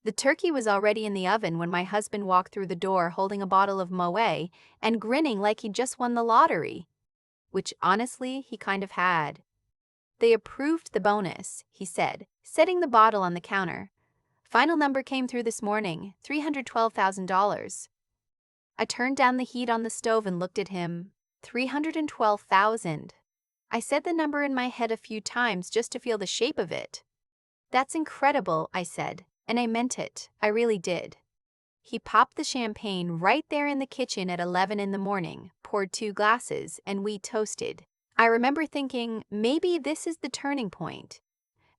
The turkey was already in the oven when my husband walked through the door holding a bottle of Moet and grinning like he'd just won the lottery, which honestly he kind of had. "They approved the bonus," he said, setting the bottle on the counter. "Final number came through this morning, $312,000. I turned down the heat on the stove and looked at him. 312,000. I said the number in my head a few times just to feel the shape of it. "That's incredible," I said, and I meant it. I really did. He popped the champagne right there in the kitchen at 11 in the morning, poured 2 glasses, and we toasted. I remember thinking, maybe this is the turning point.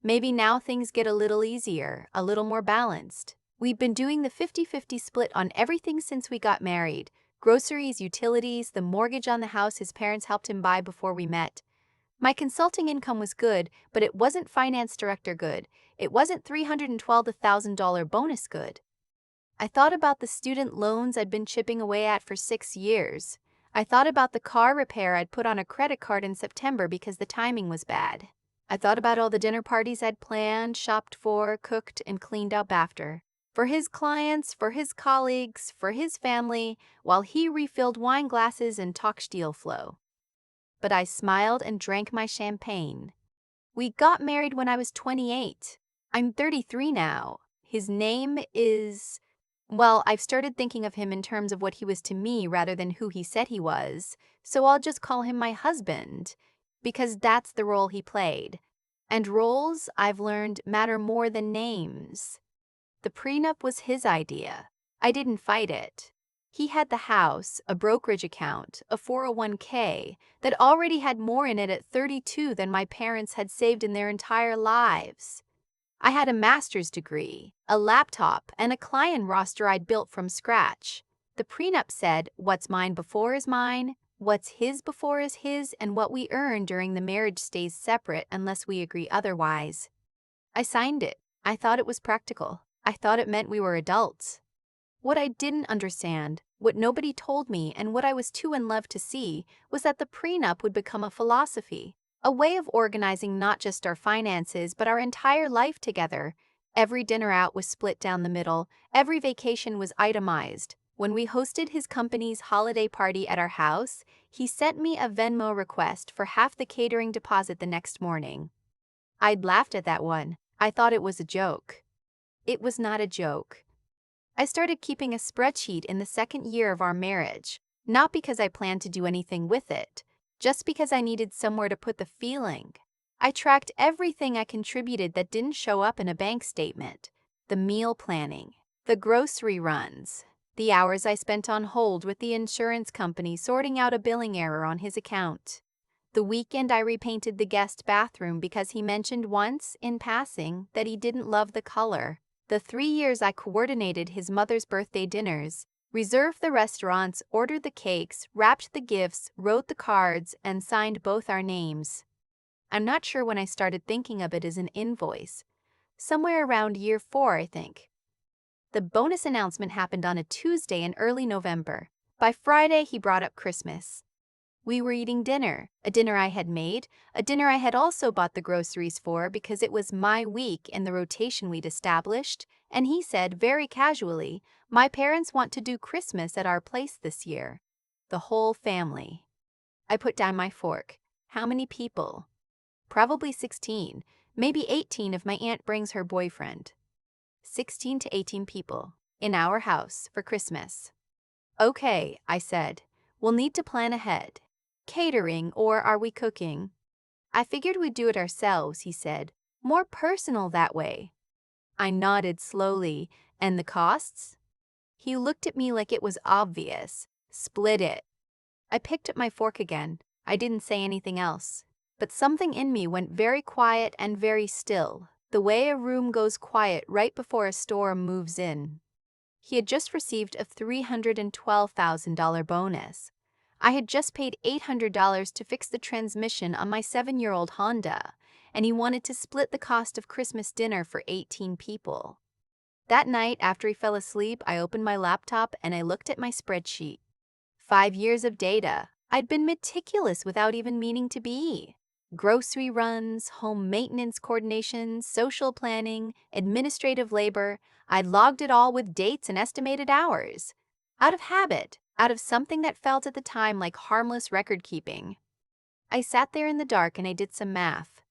Maybe now things get a little easier, a little more balanced. We've been doing the 50-50 split on everything since we got married. Groceries, utilities, the mortgage on the house his parents helped him buy before we met. My consulting income was good, but it wasn't finance director good. It wasn't $312,000 bonus good. I thought about the student loans I'd been chipping away at for 6 years. I thought about the car repair I'd put on a credit card in September because the timing was bad. I thought about all the dinner parties I'd planned, shopped for, cooked, and cleaned up after. For his clients, for his colleagues, for his family, while he refilled wine glasses and talked steel flow. But I smiled and drank my champagne. We got married when I was 28. I'm 33 now. His name is... Well, I've started thinking of him in terms of what he was to me rather than who he said he was, so I'll just call him my husband, because that's the role he played. And roles, I've learned, matter more than names. The prenup was his idea. I didn't fight it. He had the house, a brokerage account, a 401k that already had more in it at 32 than my parents had saved in their entire lives. I had a master's degree, a laptop, and a client roster I'd built from scratch. The prenup said, what's mine before is mine, what's his before is his, and what we earn during the marriage stays separate unless we agree otherwise. I signed it. I thought it was practical. I thought it meant we were adults. What I didn't understand, what nobody told me, and what I was too in love to see, was that the prenup would become a philosophy, a way of organizing not just our finances, but our entire life together. Every dinner out was split down the middle, every vacation was itemized. When we hosted his company's holiday party at our house, he sent me a Venmo request for half the catering deposit the next morning. I'd laughed at that one. I thought it was a joke. It was not a joke. I started keeping a spreadsheet in the second year of our marriage, not because I planned to do anything with it, just because I needed somewhere to put the feeling. I tracked everything I contributed that didn't show up in a bank statement: the meal planning, the grocery runs, the hours I spent on hold with the insurance company sorting out a billing error on his account, the weekend I repainted the guest bathroom because he mentioned once, in passing, that he didn't love the color, the 3 years I coordinated his mother's birthday dinners, reserved the restaurants, ordered the cakes, wrapped the gifts, wrote the cards, and signed both our names. I'm not sure when I started thinking of it as an invoice. Somewhere around year 4, I think. The bonus announcement happened on a Tuesday in early November. By Friday, he brought up Christmas. We were eating dinner, a dinner I had made, a dinner I had also bought the groceries for because it was my week in the rotation we'd established, and he said very casually, "My parents want to do Christmas at our place this year. The whole family." I put down my fork. How many people? Probably 16, maybe 18 if my aunt brings her boyfriend. 16 to 18 people, in our house, for Christmas. "Okay," I said, "we'll need to plan ahead. Catering, or are we cooking?" "I figured we'd do it ourselves," he said. "More personal that way." I nodded slowly. "And the costs?" He looked at me like it was obvious. "Split it." I picked up my fork again. I didn't say anything else. But something in me went very quiet and very still, the way a room goes quiet right before a storm moves in. He had just received a $312,000 bonus. I had just paid $800 to fix the transmission on my 7-year-old Honda, and he wanted to split the cost of Christmas dinner for 18 people. That night, after he fell asleep, I opened my laptop and I looked at my spreadsheet. 5 years of data. I'd been meticulous without even meaning to be. Grocery runs, home maintenance coordination, social planning, administrative labor. I logged it all with dates and estimated hours. Out of habit, out of something that felt at the time like harmless record keeping. I sat there in the dark and I did some math.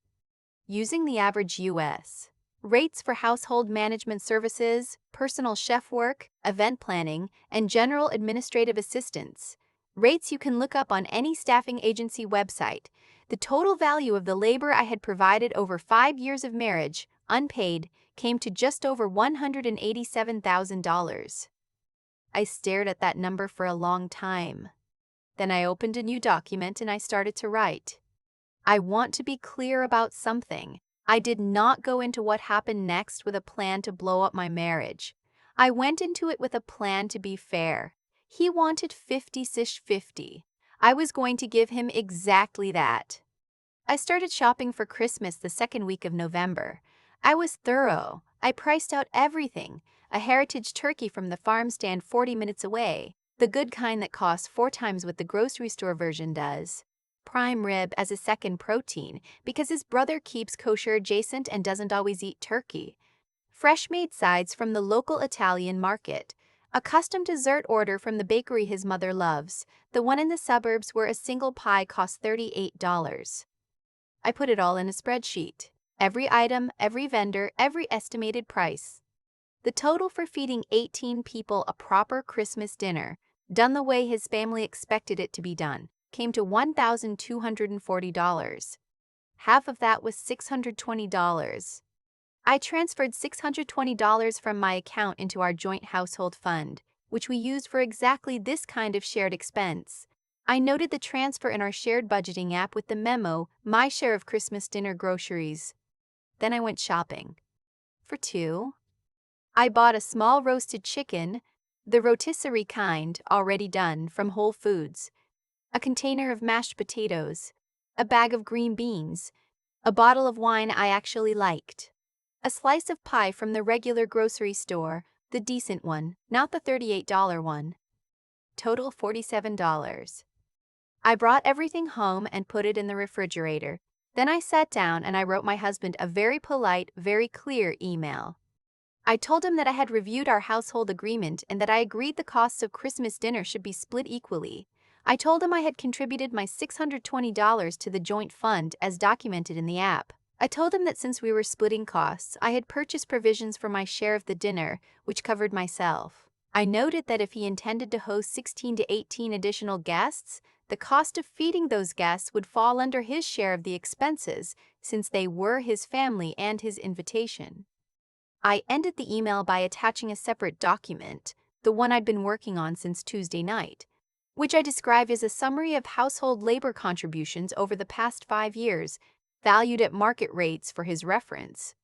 Using the average U.S. rates for household management services, personal chef work, event planning, and general administrative assistance, rates you can look up on any staffing agency website, the total value of the labor I had provided over 5 years of marriage, unpaid, came to just over $187,000. I stared at that number for a long time. Then I opened a new document and I started to write. I want to be clear about something. I did not go into what happened next with a plan to blow up my marriage. I went into it with a plan to be fair. He wanted 50-50. I was going to give him exactly that. I started shopping for Christmas the second week of November. I was thorough. I priced out everything. A heritage turkey from the farm stand 40 minutes away, the good kind that costs 4 times what the grocery store version does. Prime rib as a second protein because his brother keeps kosher adjacent and doesn't always eat turkey. Fresh-made sides from the local Italian market. A custom dessert order from the bakery his mother loves, the one in the suburbs where a single pie costs $38. I put it all in a spreadsheet. Every item, every vendor, every estimated price. The total for feeding 18 people a proper Christmas dinner, done the way his family expected it to be done, came to $1,240. Half of that was $620. I transferred $620 from my account into our joint household fund, which we used for exactly this kind of shared expense. I noted the transfer in our shared budgeting app with the memo, "My share of Christmas dinner groceries." Then I went shopping. For 2. I bought a small roasted chicken, the rotisserie kind, already done, from Whole Foods, a container of mashed potatoes, a bag of green beans, a bottle of wine I actually liked, a slice of pie from the regular grocery store, the decent one, not the $38 one. Total $47. I brought everything home and put it in the refrigerator. Then I sat down and I wrote my husband a very polite, very clear email. I told him that I had reviewed our household agreement and that I agreed the costs of Christmas dinner should be split equally. I told him I had contributed my $620 to the joint fund as documented in the app. I told him that since we were splitting costs, I had purchased provisions for my share of the dinner, which covered myself. I noted that if he intended to host 16 to 18 additional guests, the cost of feeding those guests would fall under his share of the expenses, since they were his family and his invitation. I ended the email by attaching a separate document, the one I'd been working on since Tuesday night, which I described as a summary of household labor contributions over the past 5 years, valued at market rates for his reference.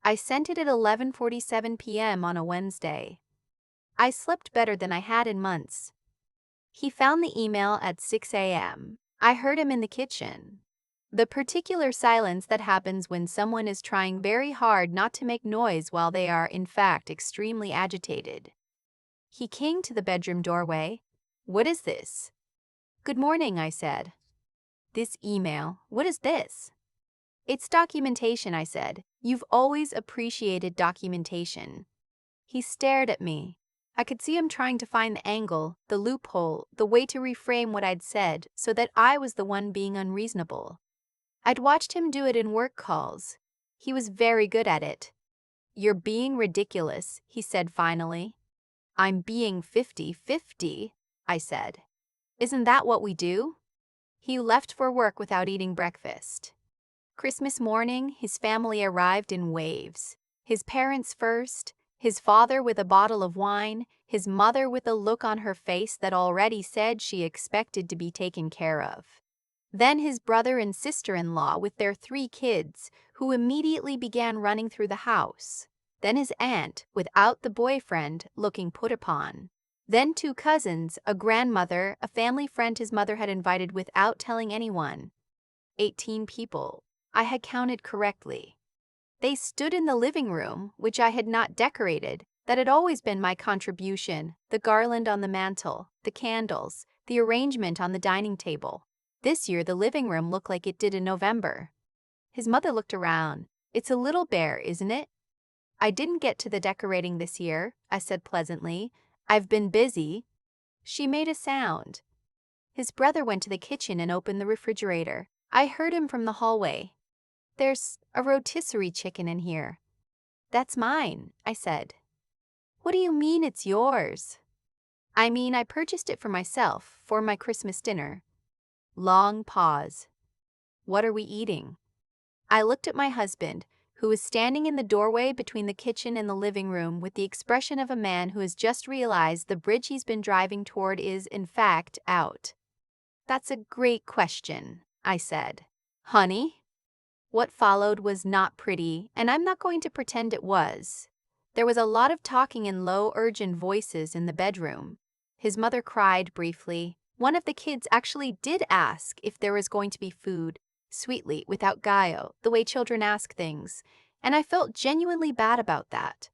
I sent it at 11:47 p.m. on a Wednesday. I slept better than I had in months. He found the email at 6 a.m. I heard him in the kitchen. The particular silence that happens when someone is trying very hard not to make noise while they are, in fact, extremely agitated. He came to the bedroom doorway. "What is this?" "Good morning," I said. "This email, what is this?" "It's documentation," I said. "You've always appreciated documentation." He stared at me. I could see him trying to find the angle, the loophole, the way to reframe what I'd said so that I was the one being unreasonable. I'd watched him do it in work calls. He was very good at it. "You're being ridiculous," he said finally. "I'm being 50-50, I said. "Isn't that what we do?" He left for work without eating breakfast. Christmas morning, his family arrived in waves. His parents first, his father with a bottle of wine, his mother with a look on her face that already said she expected to be taken care of. Then his brother and sister-in-law with their 3 kids, who immediately began running through the house. Then his aunt, without the boyfriend, looking put upon. Then 2 cousins, a grandmother, a family friend his mother had invited without telling anyone. 18 people. I had counted correctly. They stood in the living room, which I had not decorated. That had always been my contribution, the garland on the mantel, the candles, the arrangement on the dining table. This year, the living room looked like it did in November. His mother looked around. It's a little bare, isn't it? I didn't get to the decorating this year, I said pleasantly. I've been busy. She made a sound. His brother went to the kitchen and opened the refrigerator. I heard him from the hallway. There's a rotisserie chicken in here. That's mine, I said. What do you mean it's yours? I mean, I purchased it for myself, for my Christmas dinner. Long pause. What are we eating? I looked at my husband, who was standing in the doorway between the kitchen and the living room with the expression of a man who has just realized the bridge he's been driving toward is, in fact, out. That's a great question, I said. Honey? What followed was not pretty, and I'm not going to pretend it was. There was a lot of talking in low, urgent voices in the bedroom. His mother cried briefly. One of the kids actually did ask if there was going to be food, sweetly, without guile, the way children ask things, and I felt genuinely bad about that.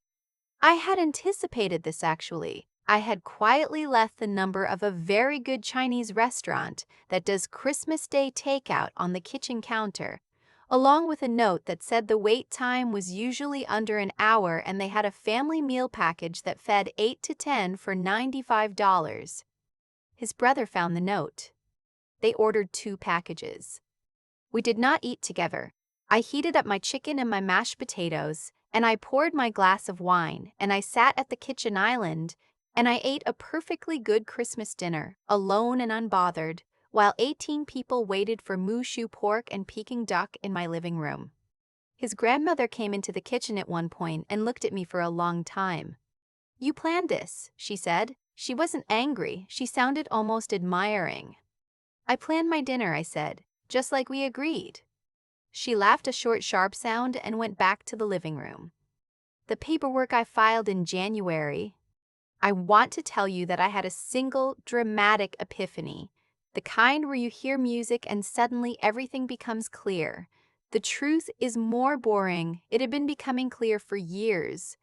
I had anticipated this actually. I had quietly left the number of a very good Chinese restaurant that does Christmas Day takeout on the kitchen counter, along with a note that said the wait time was usually under an hour and they had a family meal package that fed 8 to 10 for $95. His brother found the note. They ordered 2 packages. We did not eat together. I heated up my chicken and my mashed potatoes, and I poured my glass of wine, and I sat at the kitchen island, and I ate a perfectly good Christmas dinner, alone and unbothered, while 18 people waited for moo shu pork and Peking duck in my living room. His grandmother came into the kitchen at one point and looked at me for a long time. You planned this, she said. She wasn't angry, she sounded almost admiring. I planned my dinner, I said, just like we agreed. She laughed a short, sharp sound and went back to the living room. The paperwork I filed in January. I want to tell you that I had a single dramatic epiphany, the kind where you hear music and suddenly everything becomes clear. The truth is more boring. It had been becoming clear for years.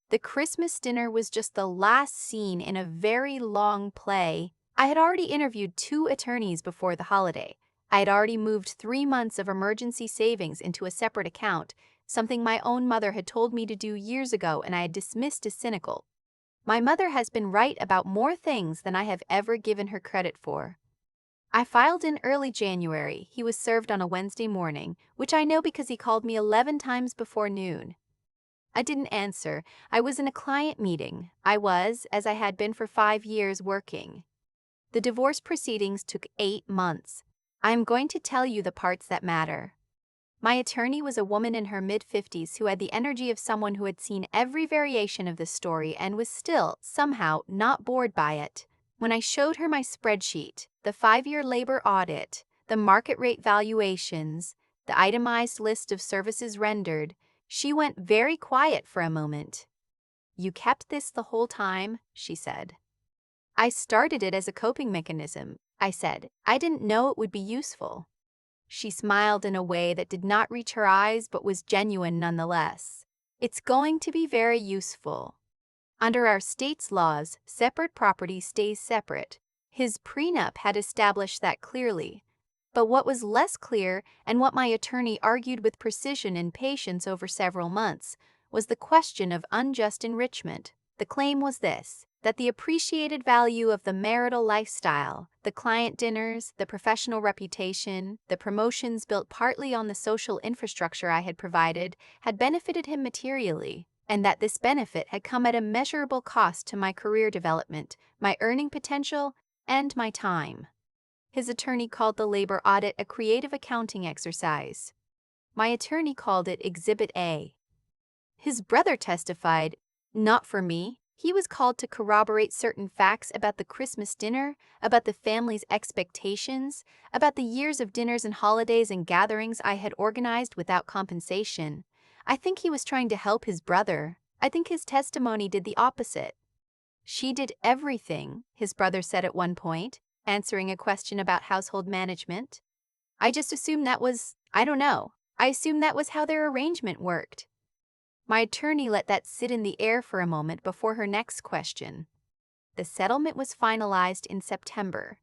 The Christmas dinner was just the last scene in a very long play. I had already interviewed 2 attorneys before the holiday. I had already moved 3 months of emergency savings into a separate account, something my own mother had told me to do years ago and I had dismissed as cynical. My mother has been right about more things than I have ever given her credit for. I filed in early January. He was served on a Wednesday morning, which I know because he called me 11 times before noon. I didn't answer. I was in a client meeting. I was, as I had been for 5 years, working. The divorce proceedings took 8 months. I am going to tell you the parts that matter. My attorney was a woman in her mid-50s who had the energy of someone who had seen every variation of the story and was still, somehow, not bored by it. When I showed her my spreadsheet, the 5-year labor audit, the market rate valuations, the itemized list of services rendered, she went very quiet for a moment. You kept this the whole time, she said. I started it as a coping mechanism, I said. I didn't know it would be useful. She smiled in a way that did not reach her eyes but was genuine nonetheless. It's going to be very useful. Under our state's laws, separate property stays separate. His prenup had established that clearly. But what was less clear, and what my attorney argued with precision and patience over several months, was the question of unjust enrichment. The claim was this: that the appreciated value of the marital lifestyle, the client dinners, the professional reputation, the promotions built partly on the social infrastructure I had provided, had benefited him materially, and that this benefit had come at a measurable cost to my career development, my earning potential, and my time. His attorney called the labor audit a creative accounting exercise. My attorney called it Exhibit A. His brother testified, not for me. He was called to corroborate certain facts about the Christmas dinner, about the family's expectations, about the years of dinners and holidays and gatherings I had organized without compensation. I think he was trying to help his brother. I think his testimony did the opposite. She did everything, his brother said at one point, answering a question about household management. I just assumed that was, I don't know. I assumed that was how their arrangement worked. My attorney let that sit in the air for a moment before her next question. The settlement was finalized in September.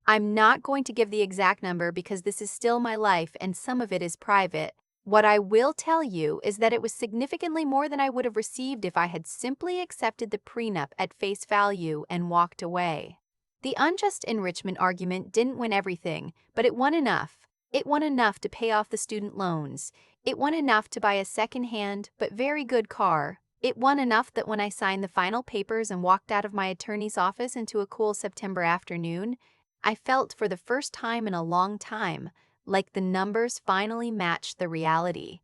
I'm not going to give the exact number because this is still my life and some of it is private. What I will tell you is that it was significantly more than I would have received if I had simply accepted the prenup at face value and walked away. The unjust enrichment argument didn't win everything, but it won enough. It won enough to pay off the student loans. It won enough to buy a second-hand but very good car. It won enough that when I signed the final papers and walked out of my attorney's office into a cool September afternoon, I felt for the first time in a long time like the numbers finally matched the reality.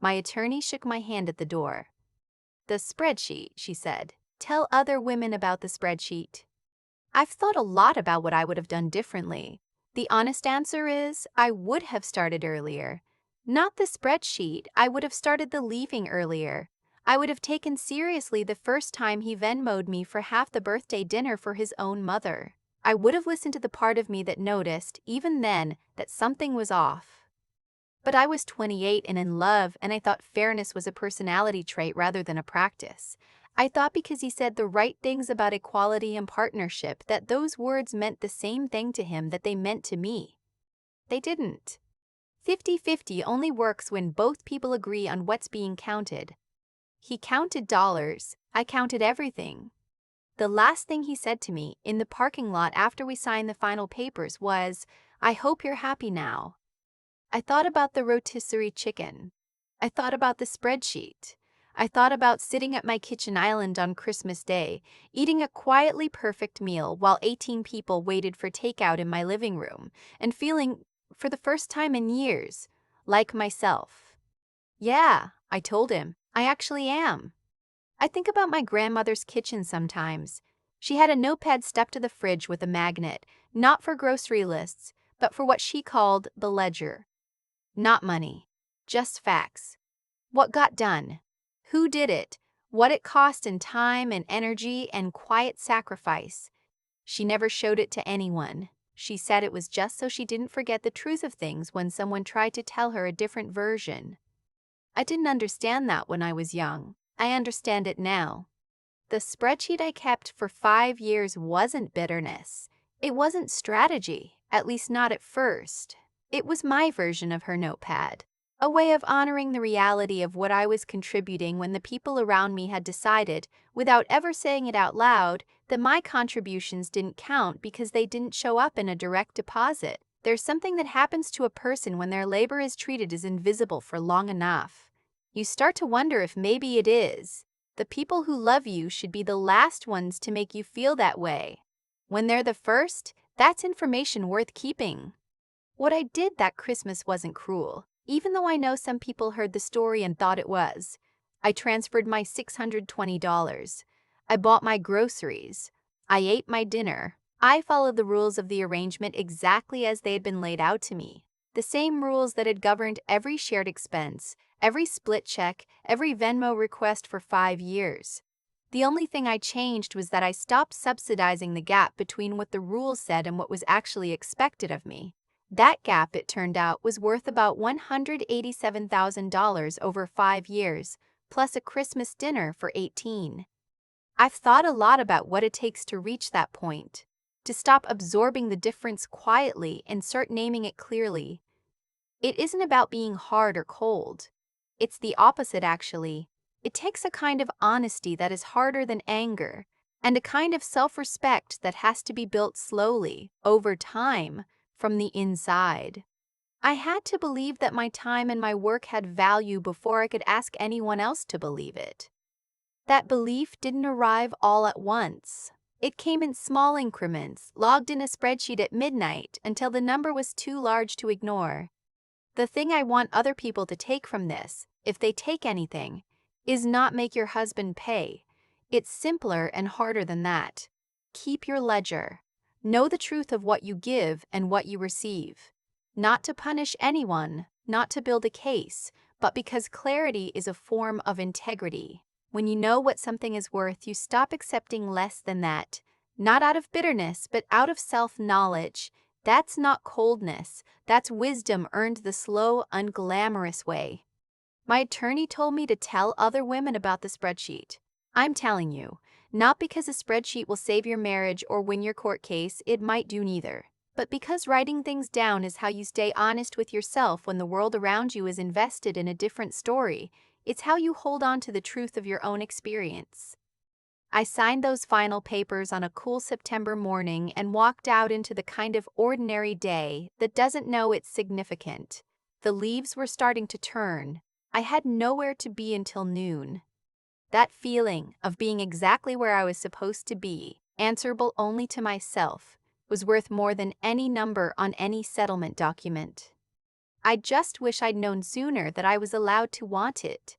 My attorney shook my hand at the door. "The spreadsheet," she said. "Tell other women about the spreadsheet." I've thought a lot about what I would have done differently. The honest answer is I would have started earlier. Not the spreadsheet, I would have started the leaving earlier. I would have taken seriously the first time he Venmo'd me for half the birthday dinner for his own mother. I would have listened to the part of me that noticed, even then, that something was off. But I was 28 and in love, and I thought fairness was a personality trait rather than a practice. I thought because he said the right things about equality and partnership that those words meant the same thing to him that they meant to me. They didn't. 50-50 only works when both people agree on what's being counted. He counted dollars, I counted everything. The last thing he said to me in the parking lot after we signed the final papers was, "I hope you're happy now." I thought about the rotisserie chicken. I thought about the spreadsheet. I thought about sitting at my kitchen island on Christmas Day, eating a quietly perfect meal while 18 people waited for takeout in my living room, and feeling, for the first time in years, like myself. "Yeah," I told him, "I actually am." I think about my grandmother's kitchen sometimes. She had a notepad stuck to the fridge with a magnet, not for grocery lists, but for what she called the ledger. Not money, just facts. What got done, who did it, what it cost in time and energy and quiet sacrifice. She never showed it to anyone. She said it was just so she didn't forget the truth of things when someone tried to tell her a different version. I didn't understand that when I was young. I understand it now. The spreadsheet I kept for 5 years wasn't bitterness. It wasn't strategy, at least not at first. It was my version of her notepad, a way of honoring the reality of what I was contributing when the people around me had decided, without ever saying it out loud, that my contributions didn't count because they didn't show up in a direct deposit. There's something that happens to a person when their labor is treated as invisible for long enough. You start to wonder if maybe it is. The people who love you should be the last ones to make you feel that way. When they're the first, that's information worth keeping. What I did that Christmas wasn't cruel, even though I know some people heard the story and thought it was. I transferred my $620. I bought my groceries. I ate my dinner. I followed the rules of the arrangement exactly as they had been laid out to me. The same rules that had governed every shared expense, every split check, every Venmo request for 5 years. The only thing I changed was that I stopped subsidizing the gap between what the rules said and what was actually expected of me. That gap, it turned out, was worth about $187,000 over 5 years, plus a Christmas dinner for 18. I've thought a lot about what it takes to reach that point, to stop absorbing the difference quietly and start naming it clearly. It isn't about being hard or cold. It's the opposite, actually. It takes a kind of honesty that is harder than anger, and a kind of self-respect that has to be built slowly, over time, from the inside. I had to believe that my time and my work had value before I could ask anyone else to believe it. That belief didn't arrive all at once. It came in small increments, logged in a spreadsheet at midnight until the number was too large to ignore. The thing I want other people to take from this, if they take anything, is not make your husband pay. It's simpler and harder than that. Keep your ledger. Know the truth of what you give and what you receive. Not to punish anyone, not to build a case, but because clarity is a form of integrity. When you know what something is worth, you stop accepting less than that. Not out of bitterness, but out of self-knowledge. That's not coldness. That's wisdom earned the slow, unglamorous way. My attorney told me to tell other women about the spreadsheet. I'm telling you, not because a spreadsheet will save your marriage or win your court case, it might do neither. But because writing things down is how you stay honest with yourself when the world around you is invested in a different story, it's how you hold on to the truth of your own experience. I signed those final papers on a cool September morning and walked out into the kind of ordinary day that doesn't know it's significant. The leaves were starting to turn. I had nowhere to be until noon. That feeling of being exactly where I was supposed to be, answerable only to myself, was worth more than any number on any settlement document. I just wish I'd known sooner that I was allowed to want it.